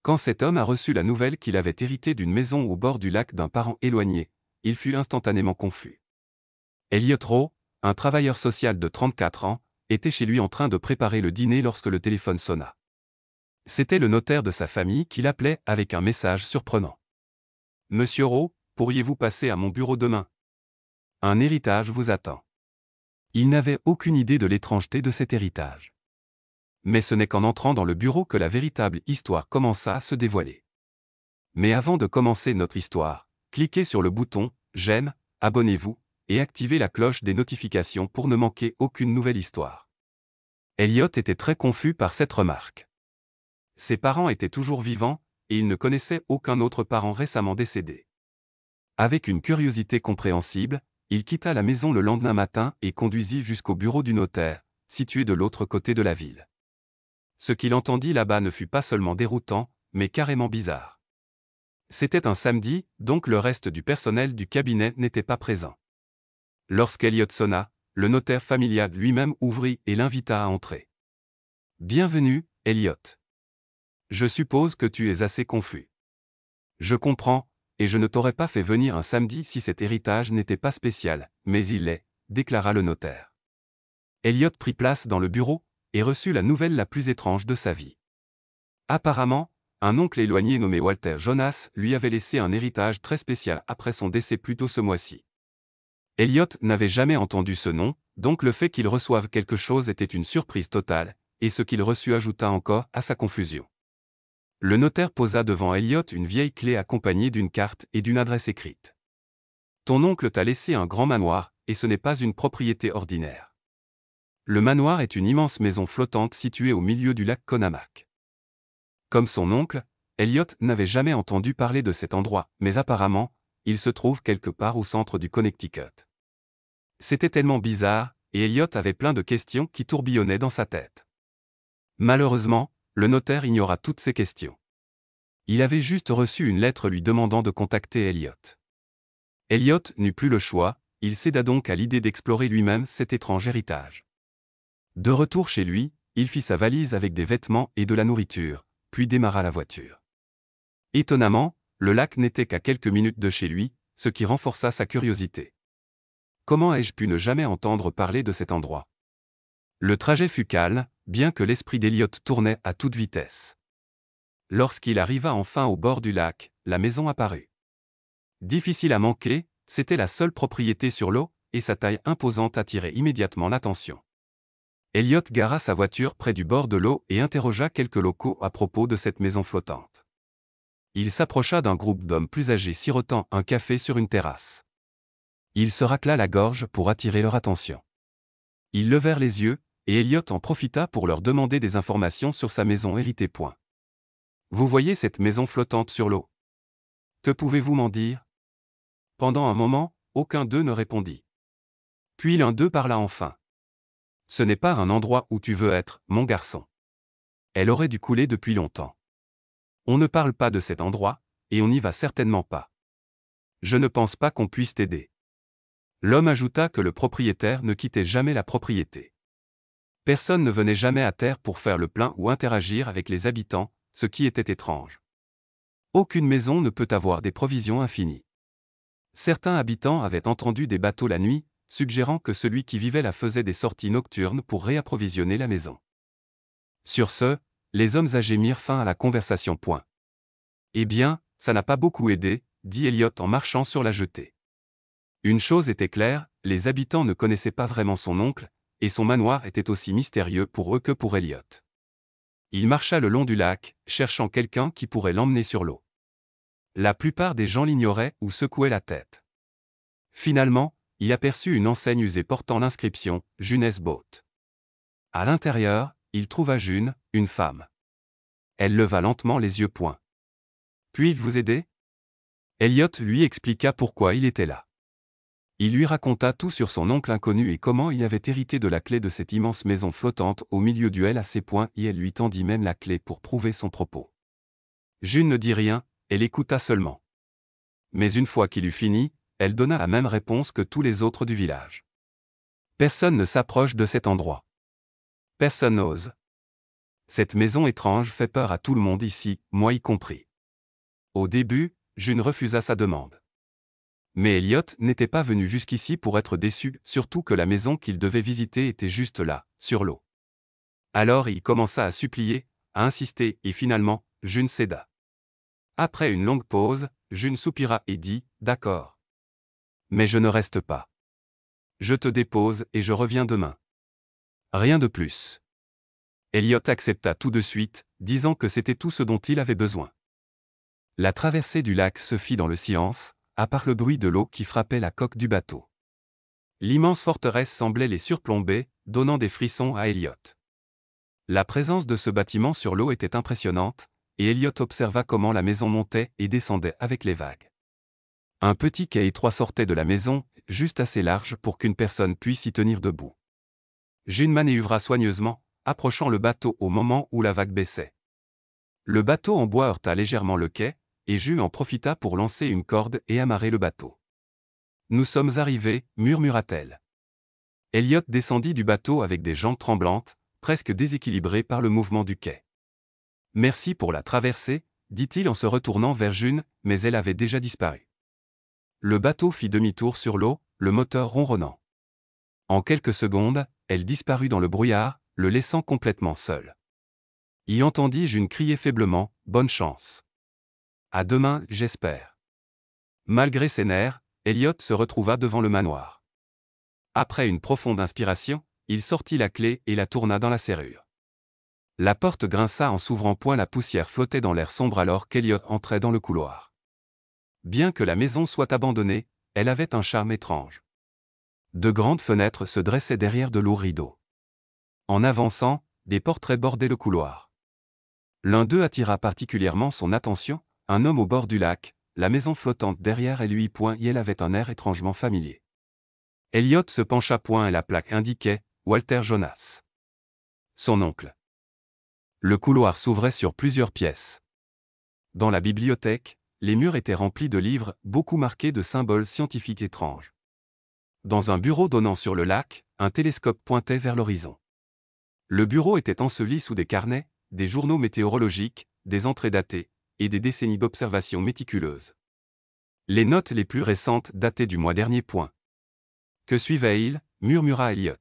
Quand cet homme a reçu la nouvelle qu'il avait hérité d'une maison au bord du lac d'un parent éloigné, il fut instantanément confus. Elliot Rowe, un travailleur social de 34 ans, était chez lui en train de préparer le dîner lorsque le téléphone sonna. C'était le notaire de sa famille qui l'appelait avec un message surprenant. « Monsieur Rowe, pourriez-vous passer à mon bureau demain? Un héritage vous attend. » Il n'avait aucune idée de l'étrangeté de cet héritage. Mais ce n'est qu'en entrant dans le bureau que la véritable histoire commença à se dévoiler. Mais avant de commencer notre histoire, cliquez sur le bouton « J'aime », abonnez-vous, et activez la cloche des notifications pour ne manquer aucune nouvelle histoire. Elliot était très confus par cette remarque. Ses parents étaient toujours vivants, et il ne connaissait aucun autre parent récemment décédé. Avec une curiosité compréhensible, il quitta la maison le lendemain matin et conduisit jusqu'au bureau du notaire, situé de l'autre côté de la ville. Ce qu'il entendit là-bas ne fut pas seulement déroutant, mais carrément bizarre. C'était un samedi, donc le reste du personnel du cabinet n'était pas présent. Lorsqu'Elliot sonna, le notaire familial lui-même ouvrit et l'invita à entrer. « Bienvenue, Elliot. Je suppose que tu es assez confus. Je comprends, et je ne t'aurais pas fait venir un samedi si cet héritage n'était pas spécial, mais il l'est, déclara le notaire. Elliot prit place dans le bureau, et reçut la nouvelle la plus étrange de sa vie. Apparemment, un oncle éloigné nommé Walter Jonas lui avait laissé un héritage très spécial après son décès plus tôt ce mois-ci. Elliot n'avait jamais entendu ce nom, donc le fait qu'il reçoive quelque chose était une surprise totale, et ce qu'il reçut ajouta encore à sa confusion. Le notaire posa devant Elliot une vieille clé accompagnée d'une carte et d'une adresse écrite. « Ton oncle t'a laissé un grand manoir, et ce n'est pas une propriété ordinaire. Le manoir est une immense maison flottante située au milieu du lac Conamac. » Comme son oncle, Elliot n'avait jamais entendu parler de cet endroit, mais apparemment, il se trouve quelque part au centre du Connecticut. C'était tellement bizarre, et Elliot avait plein de questions qui tourbillonnaient dans sa tête. Malheureusement, le notaire ignora toutes ces questions. Il avait juste reçu une lettre lui demandant de contacter Elliot. Elliot n'eut plus le choix, il céda donc à l'idée d'explorer lui-même cet étrange héritage. De retour chez lui, il fit sa valise avec des vêtements et de la nourriture, puis démarra la voiture. Étonnamment, le lac n'était qu'à quelques minutes de chez lui, ce qui renforça sa curiosité. Comment ai-je pu ne jamais entendre parler de cet endroit? Le trajet fut calme, bien que l'esprit d'Elliot tournait à toute vitesse. Lorsqu'il arriva enfin au bord du lac, la maison apparut. Difficile à manquer, c'était la seule propriété sur l'eau, et sa taille imposante attirait immédiatement l'attention. Elliot gara sa voiture près du bord de l'eau et interrogea quelques locaux à propos de cette maison flottante. Il s'approcha d'un groupe d'hommes plus âgés sirotant un café sur une terrasse. Il se racla la gorge pour attirer leur attention. Ils levèrent les yeux, et Elliot en profita pour leur demander des informations sur sa maison héritée. Vous voyez cette maison flottante sur l'eau? Que pouvez-vous m'en dire? Pendant un moment, aucun d'eux ne répondit. Puis l'un d'eux parla enfin. Ce n'est pas un endroit où tu veux être, mon garçon. Elle aurait dû couler depuis longtemps. On ne parle pas de cet endroit, et on n'y va certainement pas. Je ne pense pas qu'on puisse t'aider. L'homme ajouta que le propriétaire ne quittait jamais la propriété. Personne ne venait jamais à terre pour faire le plein ou interagir avec les habitants, ce qui était étrange. Aucune maison ne peut avoir des provisions infinies. Certains habitants avaient entendu des bateaux la nuit, suggérant que celui qui vivait là faisait des sorties nocturnes pour réapprovisionner la maison. Sur ce, les hommes âgés mirent fin à la conversation. Eh bien, ça n'a pas beaucoup aidé, dit Elliot en marchant sur la jetée. Une chose était claire, les habitants ne connaissaient pas vraiment son oncle, et son manoir était aussi mystérieux pour eux que pour Elliot. Il marcha le long du lac, cherchant quelqu'un qui pourrait l'emmener sur l'eau. La plupart des gens l'ignoraient ou secouaient la tête. Finalement, il aperçut une enseigne usée portant l'inscription « June's Boat ». À l'intérieur, il trouva June, une femme. Elle leva lentement les yeux. Puis-je vous aider? Elliot lui expliqua pourquoi il était là. Il lui raconta tout sur son oncle inconnu et comment il avait hérité de la clé de cette immense maison flottante au milieu du lac. Et elle lui tendit même la clé pour prouver son propos. June ne dit rien, elle écouta seulement. Mais une fois qu'il eut fini, elle donna la même réponse que tous les autres du village. Personne ne s'approche de cet endroit. Personne n'ose. Cette maison étrange fait peur à tout le monde ici, moi y compris. Au début, June refusa sa demande. Mais Elliot n'était pas venu jusqu'ici pour être déçu, surtout que la maison qu'il devait visiter était juste là, sur l'eau. Alors il commença à supplier, à insister, et finalement, June céda. Après une longue pause, June soupira et dit « D'accord. Mais je ne reste pas. Je te dépose et je reviens demain. » Rien de plus. Elliot accepta tout de suite, disant que c'était tout ce dont il avait besoin. La traversée du lac se fit dans le silence, à part le bruit de l'eau qui frappait la coque du bateau. L'immense forteresse semblait les surplomber, donnant des frissons à Elliot. La présence de ce bâtiment sur l'eau était impressionnante, et Elliot observa comment la maison montait et descendait avec les vagues. Un petit quai étroit sortait de la maison, juste assez large pour qu'une personne puisse y tenir debout. June manœuvra soigneusement, approchant le bateau au moment où la vague baissait. Le bateau en bois heurta légèrement le quai, et June en profita pour lancer une corde et amarrer le bateau. « Nous sommes arrivés », murmura-t-elle. Elliot descendit du bateau avec des jambes tremblantes, presque déséquilibré par le mouvement du quai. « Merci pour la traversée », dit-il en se retournant vers June, mais elle avait déjà disparu. Le bateau fit demi-tour sur l'eau, le moteur ronronnant. En quelques secondes, elle disparut dans le brouillard, le laissant complètement seul. Y entendis June crier faiblement « Bonne chance. À demain, j'espère. » Malgré ses nerfs, Elliot se retrouva devant le manoir. Après une profonde inspiration, il sortit la clé et la tourna dans la serrure. La porte grinça en s'ouvrant point, la poussière flottait dans l'air sombre alors qu'Elliot entrait dans le couloir. Bien que la maison soit abandonnée, elle avait un charme étrange. De grandes fenêtres se dressaient derrière de lourds rideaux. En avançant, des portraits bordaient le couloir. L'un d'eux attira particulièrement son attention, un homme au bord du lac, la maison flottante derrière lui et elle avait un air étrangement familier. Elliot se pencha point et la plaque indiquait « Walter Jonas ». Son oncle. Le couloir s'ouvrait sur plusieurs pièces. Dans la bibliothèque, les murs étaient remplis de livres, beaucoup marqués de symboles scientifiques étranges. Dans un bureau donnant sur le lac, un télescope pointait vers l'horizon. Le bureau était enseveli sous des carnets, des journaux météorologiques, des entrées datées, et des décennies d'observations méticuleuses. Les notes les plus récentes dataient du mois dernier. Que suivait-il ? Murmura Elliot.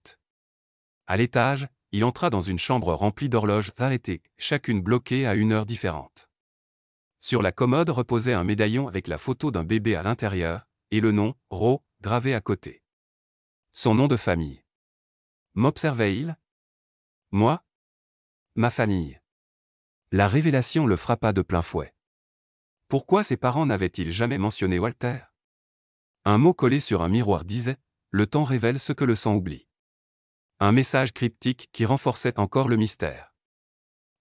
À l'étage, il entra dans une chambre remplie d'horloges arrêtées, chacune bloquée à une heure différente. Sur la commode reposait un médaillon avec la photo d'un bébé à l'intérieur, et le nom, Roe, gravé à côté. Son nom de famille. M'observait-il ? Moi ? Ma famille. La révélation le frappa de plein fouet. Pourquoi ses parents n'avaient-ils jamais mentionné Walter ? Un mot collé sur un miroir disait « Le temps révèle ce que le sang oublie ». Un message cryptique qui renforçait encore le mystère.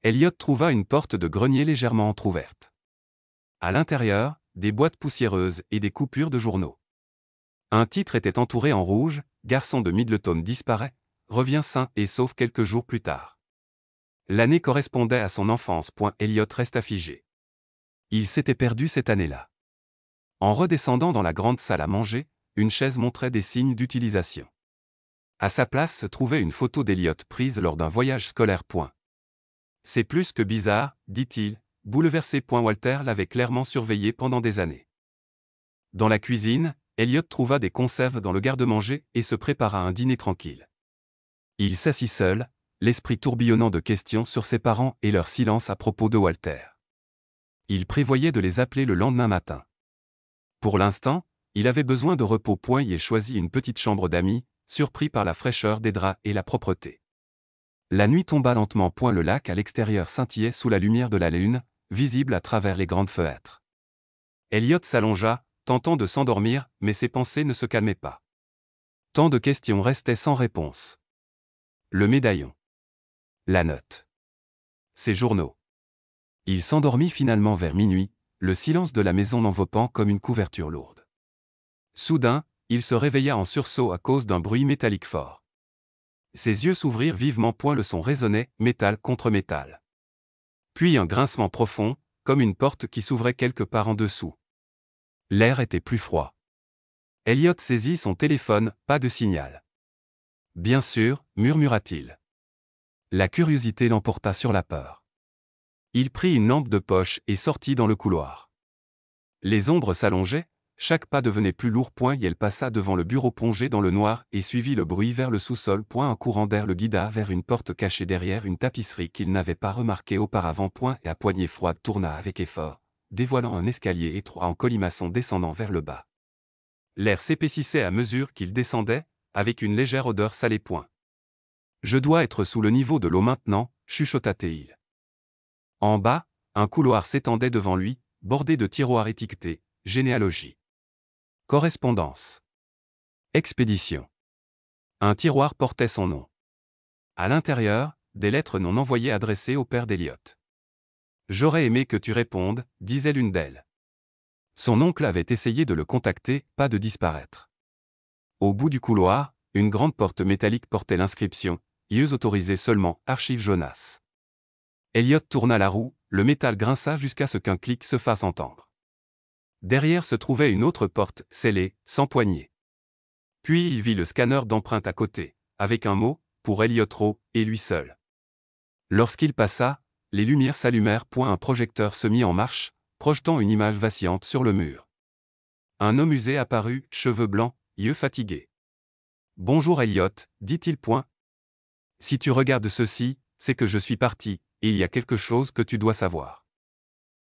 Elliot trouva une porte de grenier légèrement entr'ouverte. À l'intérieur, des boîtes poussiéreuses et des coupures de journaux. Un titre était entouré en rouge, « Garçon de Middleton disparaît, revient sain et sauf quelques jours plus tard ». L'année correspondait à son enfance. Elliot resta figé. Il s'était perdu cette année-là. En redescendant dans la grande salle à manger, une chaise montrait des signes d'utilisation. À sa place se trouvait une photo d'Elliot prise lors d'un voyage scolaire. C'est plus que bizarre, dit-il, bouleversé. Walter l'avait clairement surveillé pendant des années. Dans la cuisine, Elliot trouva des conserves dans le garde-manger et se prépara un dîner tranquille. Il s'assit seul, l'esprit tourbillonnant de questions sur ses parents et leur silence à propos de Walter. Il prévoyait de les appeler le lendemain matin. Pour l'instant, il avait besoin de repos. Il choisit une petite chambre d'amis, surpris par la fraîcheur des draps et la propreté. La nuit tomba lentement. Le lac à l'extérieur scintillait sous la lumière de la lune, visible à travers les grandes fenêtres. Elliot s'allongea, tentant de s'endormir, mais ses pensées ne se calmaient pas. Tant de questions restaient sans réponse. Le médaillon. La note. Ses journaux. Il s'endormit finalement vers minuit, le silence de la maison l'enveloppant comme une couverture lourde. Soudain, il se réveilla en sursaut à cause d'un bruit métallique fort. Ses yeux s'ouvrirent vivement. Le son résonnait, métal contre métal. Puis un grincement profond, comme une porte qui s'ouvrait quelque part en dessous. L'air était plus froid. Elliot saisit son téléphone, pas de signal. Bien sûr, murmura-t-il. La curiosité l'emporta sur la peur. Il prit une lampe de poche et sortit dans le couloir. Les ombres s'allongeaient, chaque pas devenait plus lourd. Il passa devant le bureau plongé dans le noir et suivit le bruit vers le sous-sol. Un courant d'air le guida vers une porte cachée derrière une tapisserie qu'il n'avait pas remarquée auparavant. Et à poignée froide tourna avec effort, dévoilant un escalier étroit en colimaçon descendant vers le bas. L'air s'épaississait à mesure qu'il descendait, avec une légère odeur salée. Je dois être sous le niveau de l'eau maintenant, chuchota-t-il. En bas, un couloir s'étendait devant lui, bordé de tiroirs étiquetés, généalogie. Correspondance. Expédition. Un tiroir portait son nom. À l'intérieur, des lettres non envoyées adressées au père d'Eliott. J'aurais aimé que tu répondes, disait l'une d'elles. Son oncle avait essayé de le contacter, pas de disparaître. Au bout du couloir, une grande porte métallique portait l'inscription « Yeux autorisés seulement, Archives Jonas ». Eliott tourna la roue, le métal grinça jusqu'à ce qu'un clic se fasse entendre. Derrière se trouvait une autre porte, scellée, sans poignée. Puis il vit le scanner d'empreintes à côté, avec un mot, pour Eliott Rowe, et lui seul. Lorsqu'il passa, les lumières s'allumèrent. Un projecteur se mit en marche, projetant une image vacillante sur le mur. Un homme usé apparut, cheveux blancs, yeux fatigués. « Bonjour Eliott, dit-il. Si tu regardes ceci, c'est que je suis parti, et il y a quelque chose que tu dois savoir. »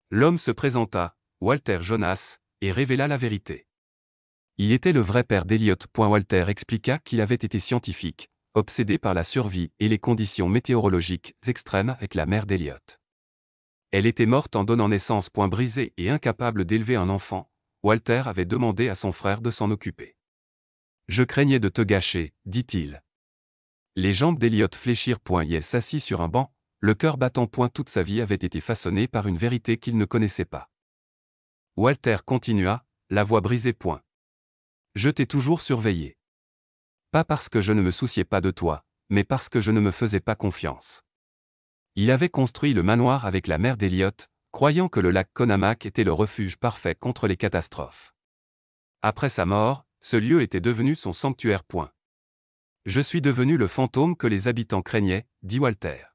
L'homme se présenta, Walter Jonas, et révéla la vérité. Il était le vrai père d'Eliott. Walter expliqua qu'il avait été scientifique, obsédé par la survie et les conditions météorologiques extrêmes avec la mère d'Eliott. Elle était morte en donnant naissance. Brisé et incapable d'élever un enfant, Walter avait demandé à son frère de s'en occuper. « Je craignais de te gâcher, dit-il. » Les jambes d'Eliott fléchirent. Il s'assit sur un banc, le cœur battant. Toute sa vie avait été façonnée par une vérité qu'il ne connaissait pas. Walter continua, la voix brisée. Je t'ai toujours surveillé. Pas parce que je ne me souciais pas de toi, mais parce que je ne me faisais pas confiance. Il avait construit le manoir avec la mère d'Eliott, croyant que le lac Conamac était le refuge parfait contre les catastrophes. Après sa mort, ce lieu était devenu son sanctuaire. Je suis devenu le fantôme que les habitants craignaient, dit Walter.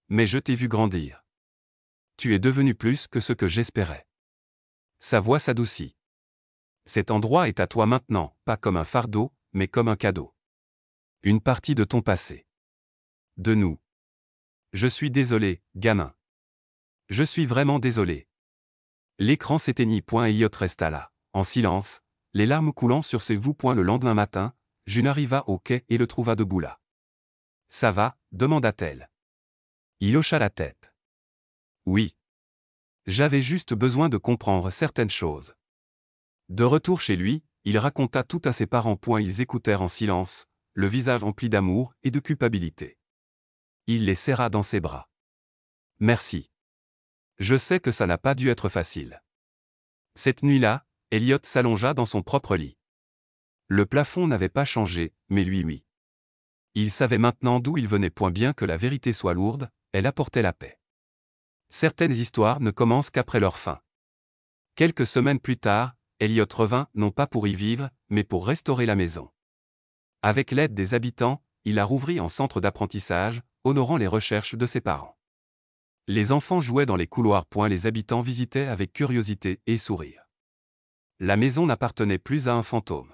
Mais je t'ai vu grandir. Tu es devenu plus que ce que j'espérais. Sa voix s'adoucit. Cet endroit est à toi maintenant, pas comme un fardeau, mais comme un cadeau. Une partie de ton passé. De nous. Je suis désolé, gamin. Je suis vraiment désolé. L'écran s'éteignit. Eliott resta là, en silence, les larmes coulant sur ses joues. Le lendemain matin, June arriva au quai et le trouva debout là. Ça va, demanda-t-elle. Il hocha la tête. Oui. J'avais juste besoin de comprendre certaines choses. De retour chez lui, il raconta tout à ses parents. Ils écoutèrent en silence, le visage empli d'amour et de culpabilité. Il les serra dans ses bras. Merci. Je sais que ça n'a pas dû être facile. Cette nuit-là, Eliott s'allongea dans son propre lit. Le plafond n'avait pas changé, mais lui oui. Il savait maintenant d'où il venait. Bien que la vérité soit lourde, elle apportait la paix. Certaines histoires ne commencent qu'après leur fin. Quelques semaines plus tard, Eliott revint, non pas pour y vivre, mais pour restaurer la maison. Avec l'aide des habitants, il la rouvrit en centre d'apprentissage, honorant les recherches de ses parents. Les enfants jouaient dans les couloirs. Les habitants visitaient avec curiosité et sourire. La maison n'appartenait plus à un fantôme.